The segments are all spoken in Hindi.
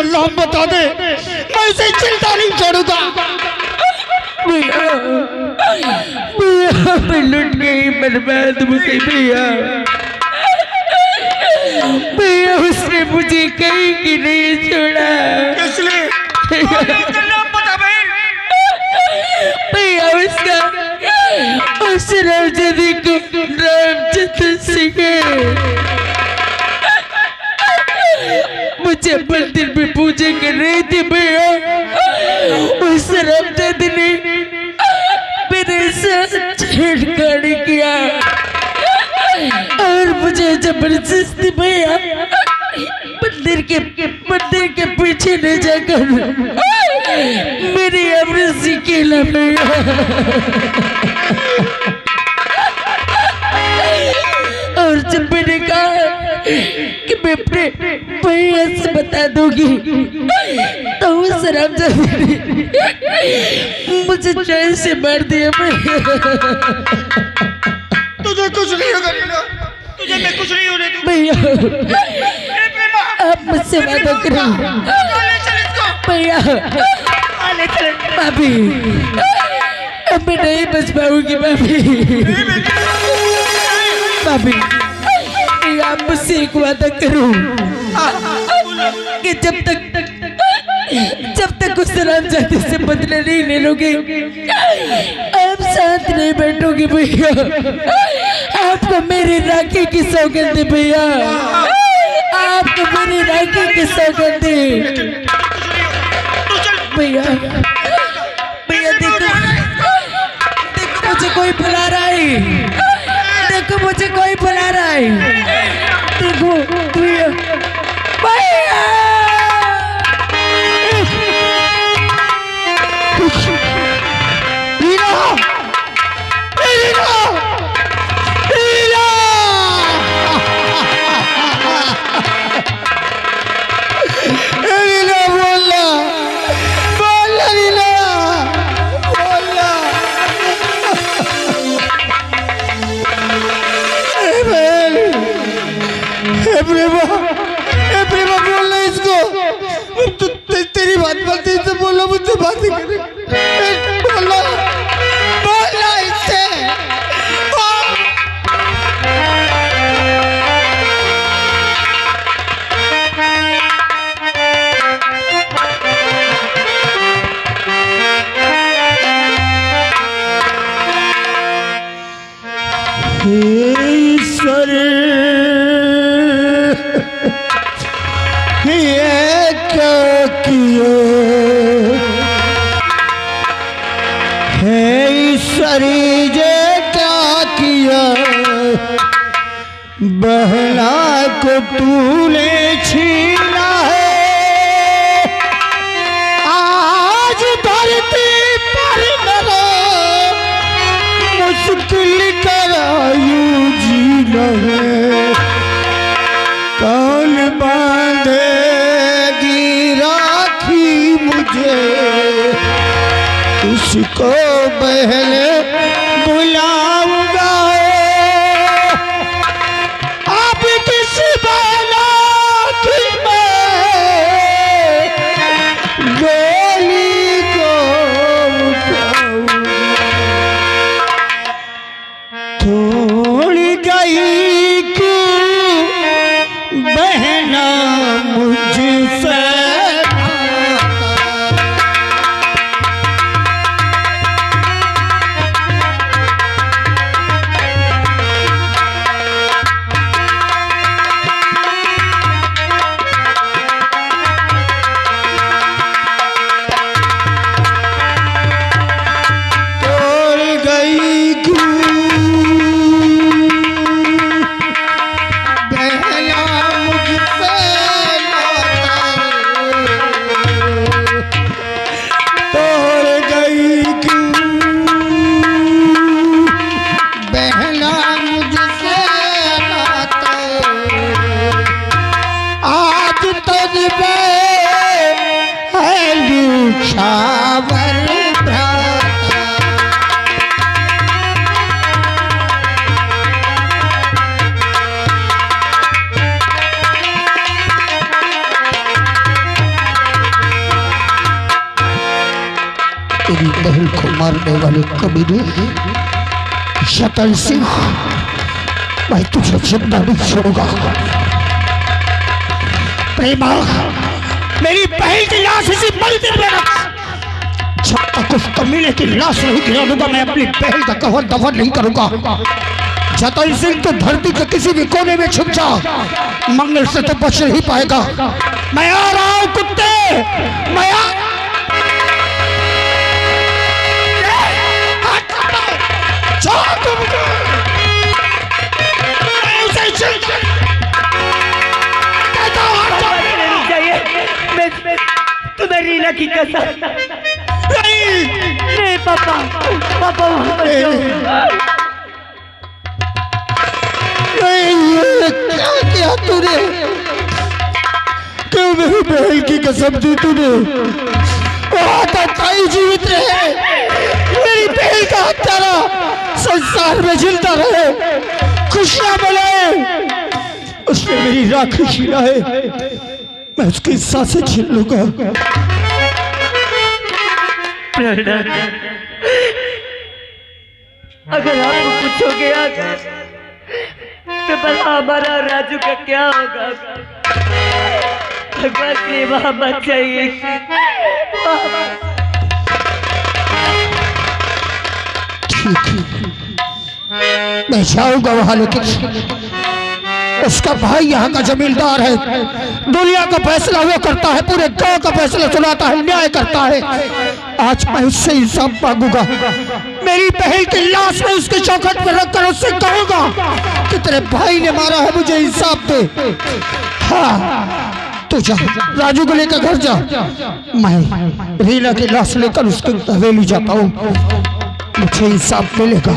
नाम बता दे, मैं इसे चिंता नहीं छोड़ूंगा। मैं लुट गई, बर्बाद हो गई भैया। भैया उसने मुझे कहीं की नहीं छोड़ा। इसलिए नाम बता भैया, उसका उस रामचंद्र को रामचंद्र सिंह मुझे मंदिर में पूजा कर रही थी भैया। उस रामचंद्र ने मेरे साथ छेड़खानी किया और मुझे जबरदस्ती भैया मंदिर के पीछे ले जाकर मेरी अमृत खेला भैया। और जब मैंने कहा कि मैं अपने भैया से बता दूंगी, तो उस रामचंद्र ने मुझे चैन से मार दिया भैया। तुझे कुछ नहीं होगा नीना, तुझे मैं कुछ नहीं होने दूंगा भैया। आप मुझसे वादा करो भैया। भाभी, अब मैं नहीं बच पाऊंगी भाभी। भाभी, आप मुझसे एक वादा करो कि जब तक उस रामचंद्र से बदला नहीं ले लोगे, आप साथ नहीं बैठोगे भैया। आपको मेरी राखी की सौगंध है भैया, आपको मेरी राखी की सौगंध है भैया। भैया देखो मुझे कोई बुला रहा है, देखो मुझे कोई बुला रहा है, देखो भैया। भैया प्रेमा बोलना इसको, तेरी बात बोलते इससे बोलो, मुझसे बात करे, बोलो बोलना इससे। ईश्वर ये क्या किया है, ईश्वरी जे क्या किया, बहना को तूने छीना है। आज धरती पर मेरे मुझ मुश्किल करायू जी रहे कौन बांधेगी राखी मुझे उसको पहले बुलाऊंगा अब किस बाला की मैं गोली को उठाऊंगा थोड़ी गई क्यों बहना मुझसे तेरी बहन को मारने वाले कमीने शतल सिंह मैं तुझे जिंदा नहीं छोड़ूंगा। प्रेमा मेरी बहन की लाश इसी मंदिर में रख जब तक उस कमीने की लाश नहीं गिरा दूंगा मैं अपनी बहन का कफन दफन नहीं करूंगा। जतन सिंह तो धरती के किसी भी कोने में छुप जा मंगल से तो बच नहीं पाएगा। मैं आ रहा हूं कुत्ते मैं तुम्हें रीना की कसम नहीं पापा पापा क्या किया तूने क्यों मेरी बहन की कसम दी तूने ताई जीवित रहे मेरी बहन का हत्यारा संसार में जिंदा रहे खुशियां मनाए उसने मेरी राखी छीना है मैं उसकी सांसें छीन लूंगा। अगर आपको कुछ हो गया तो भला हमारा राजू का क्या होगा। भगवान की वहां मत जाइए। ठीक है मैं जाऊंगा वहां लेकिन उसका भाई यहाँ का जमींदार है दुनिया का फैसला वो करता है पूरे गांव का फैसला सुनाता है न्याय करता है। आज मैं उससे इंसाफ मांगूंगा मेरी बहन की लाश में उसके चौखट पर रखकर उससे कहूंगा कि तेरे भाई ने मारा है मुझे इंसाफ दे। हाँ तू जा राजू को लेकर घर जा मैं रीना की लाश लेकर उसकी हवेली जाता हूँ मुझे इंसाफ मिलेगा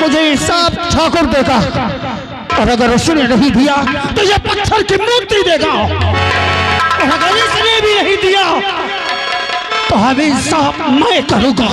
मुझे इंसाफ ठाकुर देगा और अगर उसने नहीं दिया तो ये पत्थर की मूर्ति देगा और अगर इसने भी नहीं दिया तो हम इंसाफ मैं करूंगा।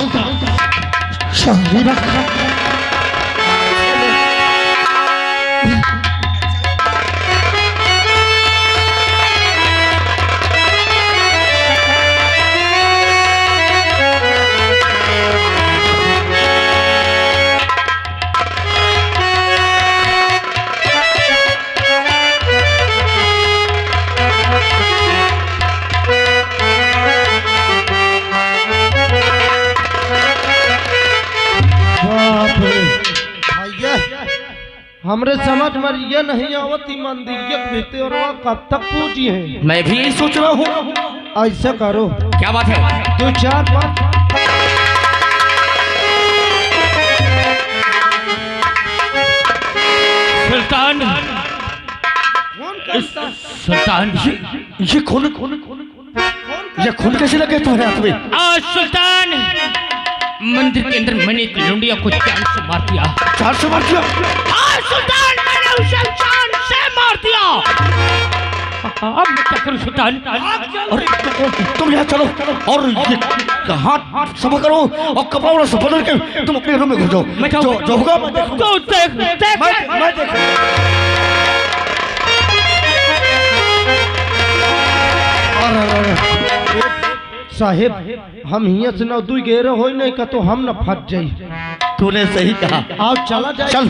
हमरे समझ में ये नहीं आवती मंदिर भीतर और कब तक पूजी है। मैं भी यही सोच रहा हूँ। ऐसा करो क्या बात है 2-4 बात सुल्तान सुल्तान ये खून कैसे लगे तुम्हारे हाथ में? सुल्तान मंदिर के अंदर मैंने एक लुंडिया को जान से मार दिया। जान से मार दिया? हाँ सुल्तान, मैंने उसे जान से मार दिया। अब मैं क्या करूं सुल्तान? अरे तुम यहाँ चलो और ये हाथ सफा करो और कपड़ा सब बदल के तुम अपने रूम में घुस जाओ। मैं जो होगा तो देख मैं देख। साहेब हम हिया से न दुई गेरे होई नहीं का तो हम न फट जाई। तूने सही कहा। आओ चला जाए। चल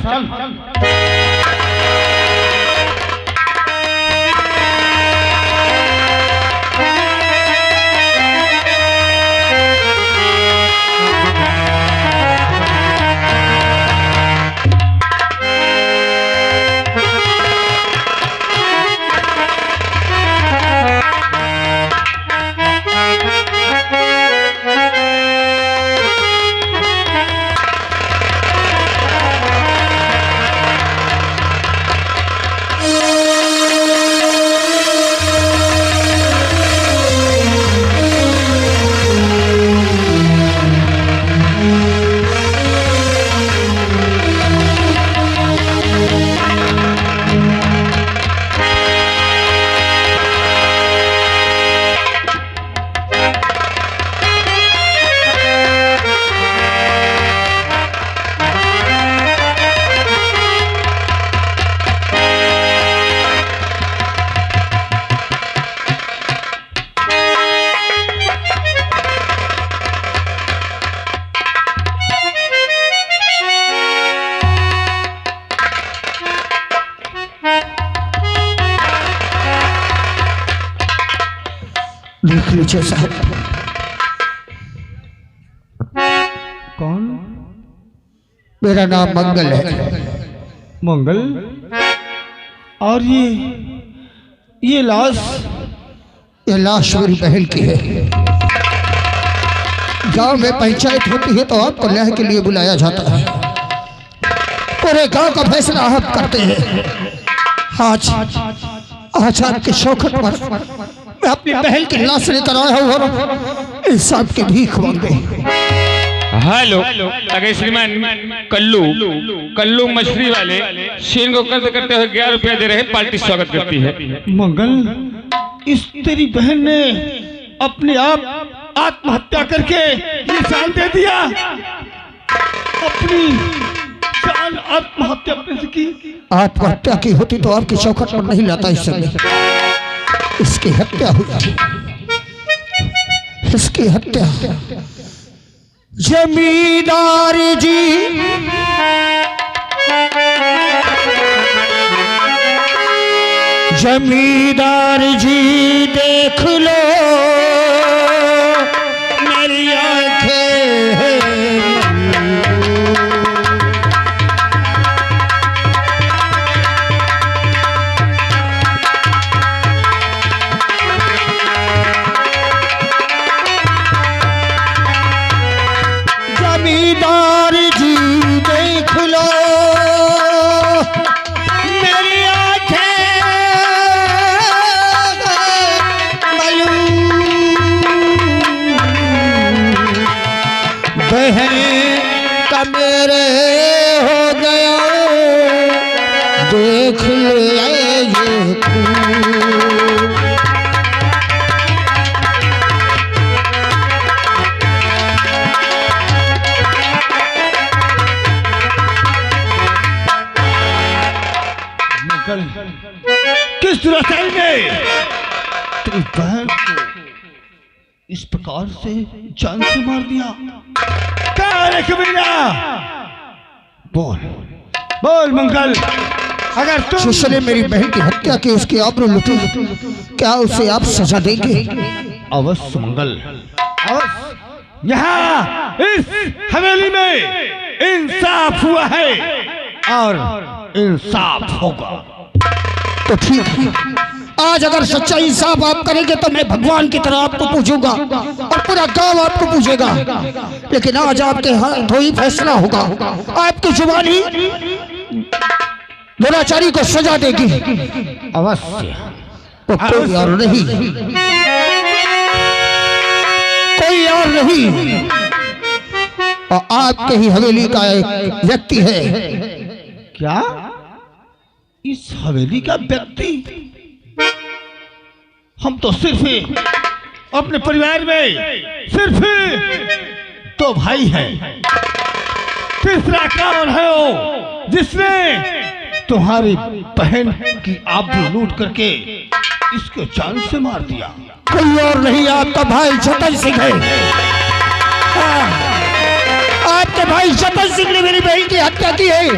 देख लीजिए साहब। कौन? मेरा नाम मंगल है। मंगल? और ये लाश? ये लाश मेरी बहन की है। गांव में पंचायत होती है तो आपको न्याय के लिए बुलाया जाता है। पूरे गांव का फैसला आप करते हैं। आज आपके शौकत पर मैं अपनी बहन की लाश लेकर आया हूँ और इंसाफ की भीख मांगे। हेलो, अगर श्रीमान कल्लू मछली वाले शेर को कर्ज करते हुए 11 रुपया दे रहे, पार्टी स्वागत करती है। मंगल, इस तेरी बहन ने अपने आप आत्महत्या करके ये जान दे दिया। अपनी जान आत्महत्या से की। आत्महत्या की होती तो आपकी चौखट पर नहीं लाता इस समय। इसकी हत्या हुई। इसकी हत्या जमींदार जी देख लो मेरी आंखें। जमींदार जी देख लो मेरी आंखें बहन का मेरे हो गया। देख ले ये किस रसाई ने तेरी बहन को इस प्रकार से जान से मार दिया? कौन है कमीना? बोल मंगल, अगर तुम जिसने मेरी बहन की हत्या की उसकी आबरू लुटी, क्या उसे आप सजा देंगे? अवश्य मंगल, अवश्य। यहाँ इस हवेली में इंसाफ हुआ है और इंसाफ होगा। तो ठीक है, आज अगर सच्चा इंसाफ आप करेंगे तो मैं भगवान की तरह आपको पूजूंगा और पूरा गांव आपको पूजेगा। लेकिन आज आपके हाथों ही फैसला होगा। आपकी जुबानी दुराचारी को सजा देगी। अवश्य। तो कोई और नहीं, कोई और नहीं, और आपके ही हवेली का एक व्यक्ति है। क्या इस हवेली का व्यक्ति? हम तो सिर्फ अपने परिवार में सिर्फ 2 भाई हैं। तीसरा कौन है वो जिसने तुम्हारी बहन की आबरू लूट करके इसको जान से मार दिया? कोई और नहीं, आपका भाई जतन सिंह है। आपके भाई जतन सिंह ने मेरी बहन की हत्या की है।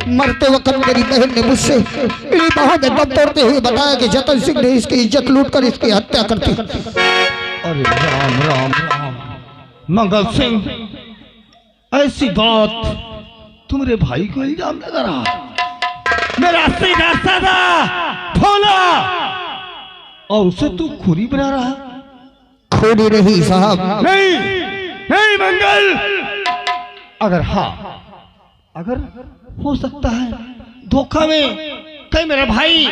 मरते वक्त मेरी बहन ने मुझसे मेरी बाहों में दम तोड़ते हुए बताया कि जतन सिंह ने इसकी इज्जत लूट कर इसकी हत्या कर दी। अरे राम राम राम, मंगल सिंह, ऐसी बात तुम्हारे भाई को इल्जाम लगा रहा? मेरा सीधा साधा भोला और उसे तू खूनी बना रहा? खूनी नहीं साहब। नहीं नहीं मंगल, अगर हो सकता है धोखा में कहीं मेरा भाई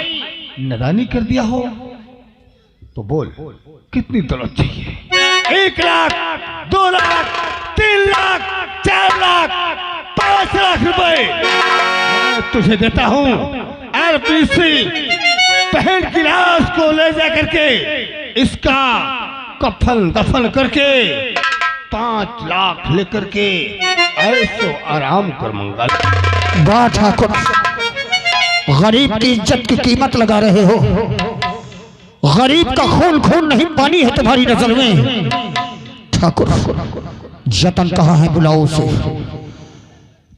नादानी कर दिया हो तो बोल, कितनी दौलत चाहिए? 1 लाख, 2 लाख, 3 लाख, 4 लाख, 5 लाख रुपए मैं तुझे देता हूँ। और अपनी बहन की लाश को ले जा करके इसका कफन दफन करके 5 लाख लेकर के ऐसो आराम कर मंगल। वाह ठाकुर, गरीब की इज्जत की कीमत लगा रहे हो। गरीब का खून खून नहीं, पानी है तुम्हारी नजर में। ठाकुर, जतन कहाँ है? बुलाओ उसे।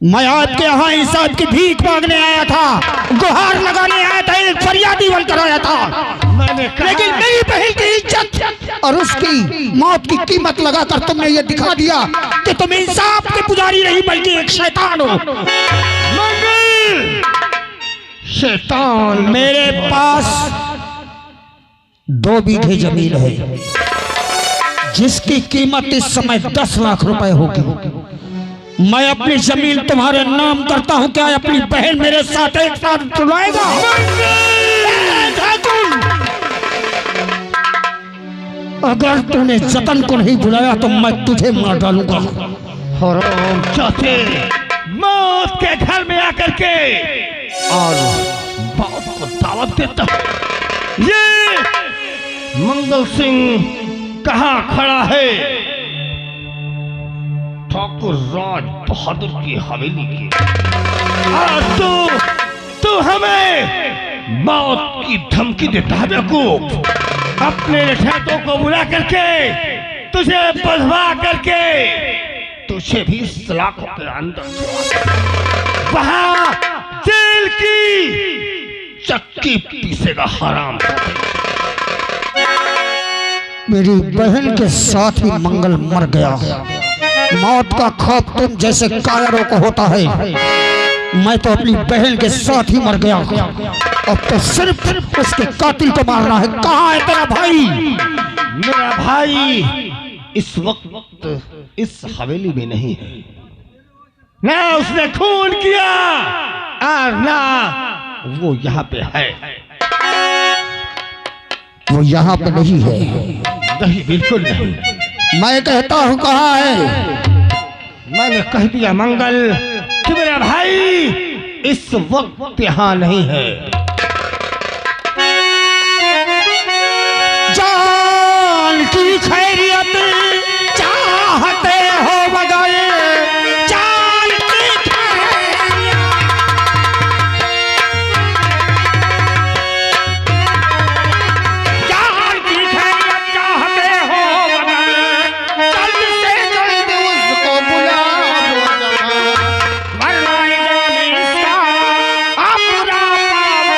मैं आपके यहाँ इंसाफ की भीख मांगने आया था, गुहार लगाने आया था, एक फरियादी बनकर आया था। लेकिन मेरी बहन की इज्जत और उसकी मौत की कीमत लगाकर तुमने ये दिखा दिया कि तुम इंसाफ के पुजारी नहीं बल्कि एक शैतान हो। शैतान? मेरे पास 2 बीघे जमीन है जिसकी कीमत इस समय 10 लाख रुपए होगी। मैं अपनी जमीन तुम्हारे नाम करता हूं, क्या अपनी बहन मेरे साथ एक साथ चुनाएगा? अगर तूने जतन को नहीं बुलाया तो मैं तुझे मार डालूंगा। हराम चाचे, मौत के घर में आकर के और बाप को दावत देता है। ये मंगल सिंह कहाँ खड़ा है? ठाकुर राज बहादुर की हवेली की। आज तू हमें मौत की धमकी देता है बेवकूफ। अपने रठैतों को बुला करके तुझे बंधवा करके तुझे भी सलाखों के अंदर वहां जेल की चक्की पीसेगा हराम। मेरी बहन के साथ ही मंगल मर गया। मौत का खौफ तुम जैसे कायरों को होता है, मैं तो अपनी बहन के साथ ही मर गया। अब तो सिर्फ उसके कातिल को मारना है। कहाँ है तेरा भाई? मेरा भाई इस वक्त इस हवेली में नहीं है। ना उसने खून किया और ना वो यहाँ पे है। वो यहाँ पे नहीं है। नहीं, बिल्कुल नहीं। मैं कहता हूँ कहाँ है? मैंने कह दिया मंगल कि मेरा भाई इस वक्त यहाँ नहीं है। जान की खैरियत चाहते हो मगर जान की खैरियत चाहते हो मगर जल्द से जल्द उसको बुलाओ। मरना इसका अपना पाव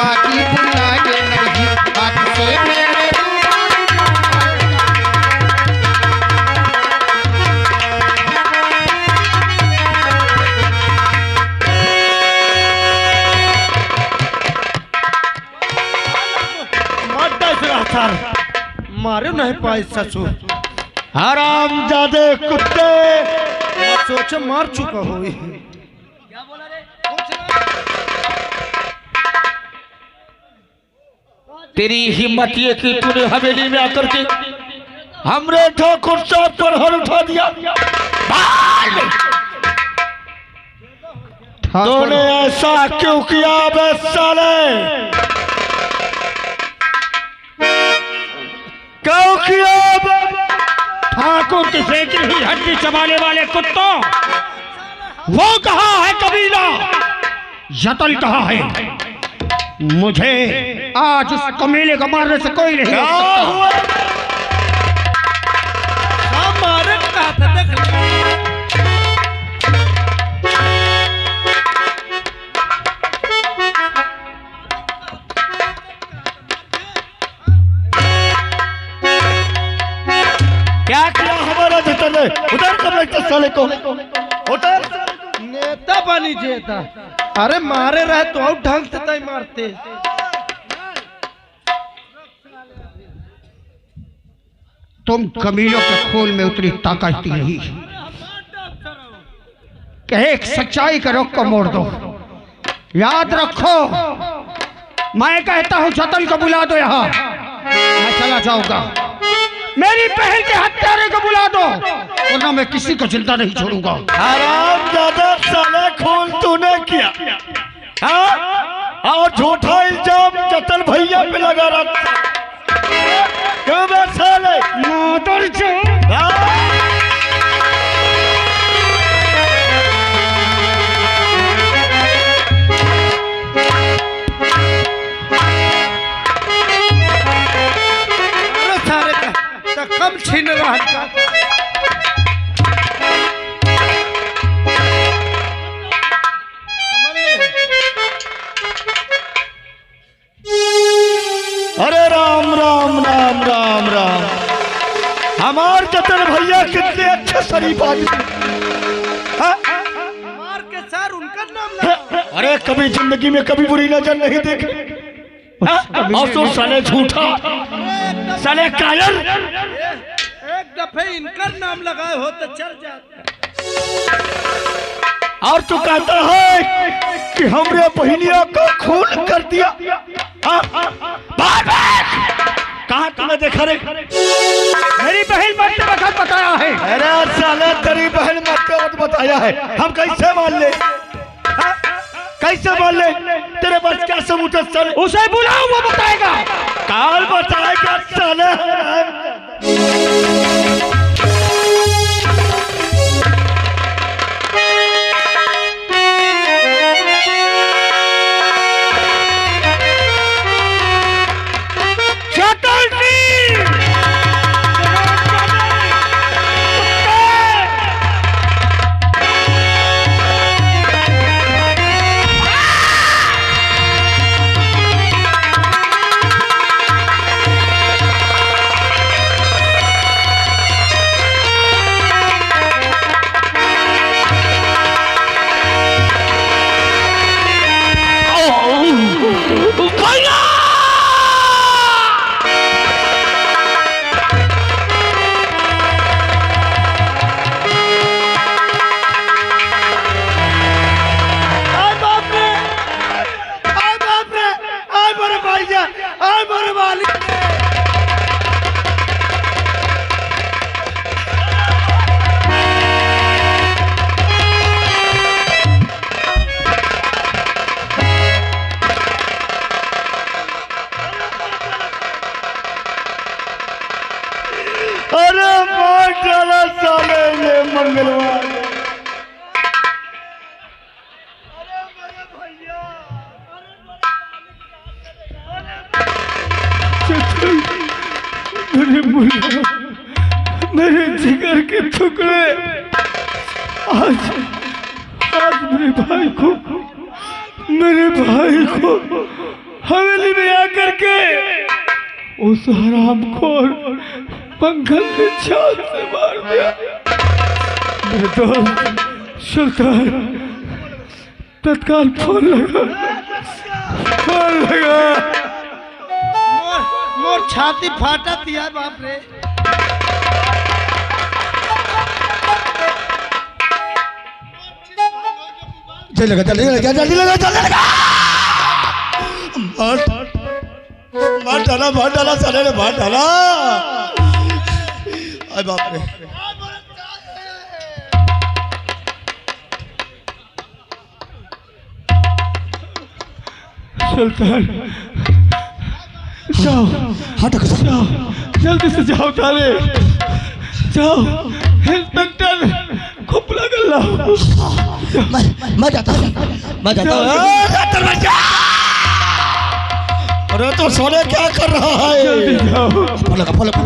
बाकी बुलाए नहीं बात से मेरे मारे नहीं पाए ससुर। हराम जादे कुत्ते, सोच मार चुका हो। तेरी हिम्मत ये कि तूने हवेली में आकर के हमरे ठाकुर साहब पर हर उठा दिया। तूने ऐसा क्यों किया बे साले? क्यों किया? ठाकुर की फेंकी हुई हड्डी चबाने वाले कुत्तों, वो कहाँ है कबीला? यतल कहाँ है? मुझे आज इस कमीले को मारने से कोई नहीं रोक सकता। मारे कहा था देख। क्या किया हमारा जतन ने? उधर कब साले को उधर नेता बनी जेता। अरे मारे रहे तो और ढंग से तय मारते। तुम कमीलों के खून में उतनी ताकत नहीं कि एक सच्चाई के रुख को मोड़ दो। याद रखो, मैं कहता हूं जतन को बुला दो। यहाँ मैं चला जाऊंगा। मेरी बहन के हत्यारे को बुला दो, वरना मैं किसी को जिंदा नहीं छोड़ूंगा। हराम ज्यादा साले खून तूने किया, हाँ? और झूठा इल्जाम जतन भैया पे लगा रहा। क्यों बे साले? मोटर कम छीन रहा था। अरे राम राम राम राम राम। हमार जतन भैया कितने अच्छे शरीफ आदमी। मार के सर उनका नाम लगा। अरे कभी जिंदगी में कभी बुरी नजर नहीं देखी। और तो साले झूठा, साले कायर। एक दफे इनका नाम लगाए हो तो चल जाता। और तू कहता है कि हमरे बहनिया को खून कर दिया। कहाँ तुम्हें देखा रे? मेरी बहन मरते वक्त बताया है। अरे साले तेरी बहन मरते वक्त बताया है, हम कैसे मान ले? कैसे मान ले? तेरे पास क्या सबूत है साले? उसे बुलाओ, वो बताएगा। काल बताएगा साले। अरे मार डाला साले ने मंगलवार। मेरे मुल्ला, मेरे जिगर के टुकड़े, आज मेरे भाई को हवेली में आकर के उस हरामखोर मंगल के छाल से मार दिया। मेरे दोस्त सुल्तान तत्काल फोन लगा। मोर छाती फाटा दिया बाप रे। जल्दी लगा जल्दी लगा जल्दी लगा जल्दी लगा। मार डाला साले ने मार डाला। अरे बाप रे। सुल्तान जाओ जाओ जल्दी से जाओ तारे जाओ। इंस्पेक्टर खुपला कर लाओ। मैं जाता हूँ। अरे तो सोने क्या कर रहा है? जल्दी जाओ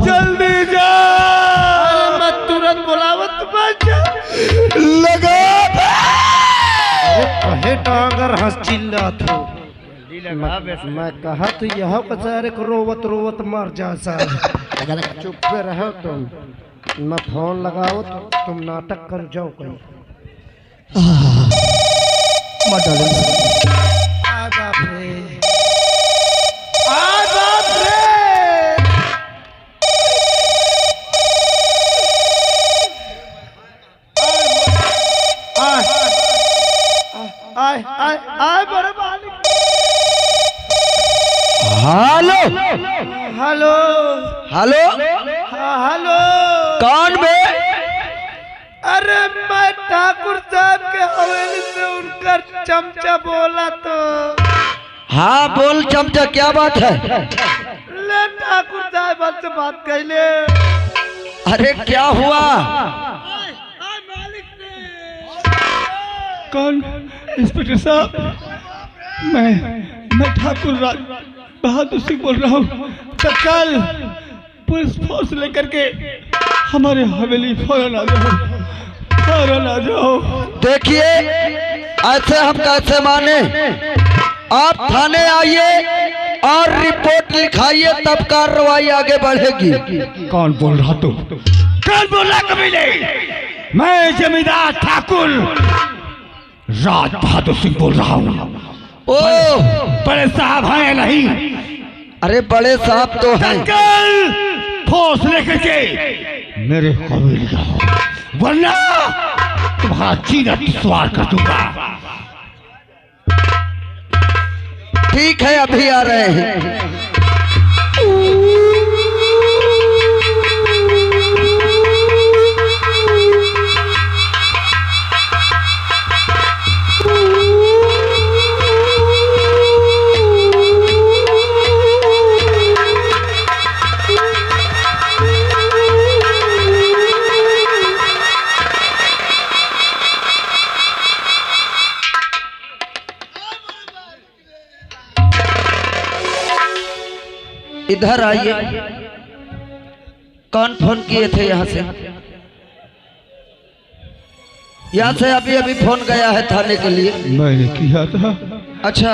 जल्दी जाओ। मत तुरंत बुलावत लगा। कहे टांगर हंस चिल्ला थो मैं कहा तो यह कचारे को रोवत रोवत मर जा सा। चुप पे रहो तुम न फोन लगाओ तो तुम नाटक कर जाओ कहीं। मत डालो। आ बाप रे आ बाप रे। आय आय आय बड़े मालिक। हेलो हेलो हेलो हाँ हेलो कौन बे? अरे मैं ठाकुर साहब के हवेली से उनका चमचा बोला तो। हाँ बोल चमचा क्या बात है? ले ठाकुर साहब से बात कर ले। अरे क्या हुआ? कौन? इंस्पेक्टर साहब मैं ठाकुर बहादुर सिंह बोल रहा हूँ। तत्काल पुलिस फोर्स लेकर के हमारे हवेली फौरन आ जाओ। देखिए ऐसे हम कैसे माने? आप थाने आइए और रिपोर्ट लिखाइए तब कार्रवाई आगे बढ़ेगी। कौन बोल रहा तुम? कौन बोल रहा कमीने? मैं जमींदार ठाकुर राज बहादुर सिंह बोल रहा हूँ। ओ बड़े साहब हैं नहीं? अरे बड़े साहब तो हैं। कल फोर्स लेकर के मेरे हवेली आओ वरना तुम्हारा सीना सवार कर दूंगा। ठीक है अभी आ रहे हैं। इधर आइए। कौन फोन किए थे यहाँ से? यहाँ से अभी अभी फोन गया है थाने के लिए। मैंने किया था। अच्छा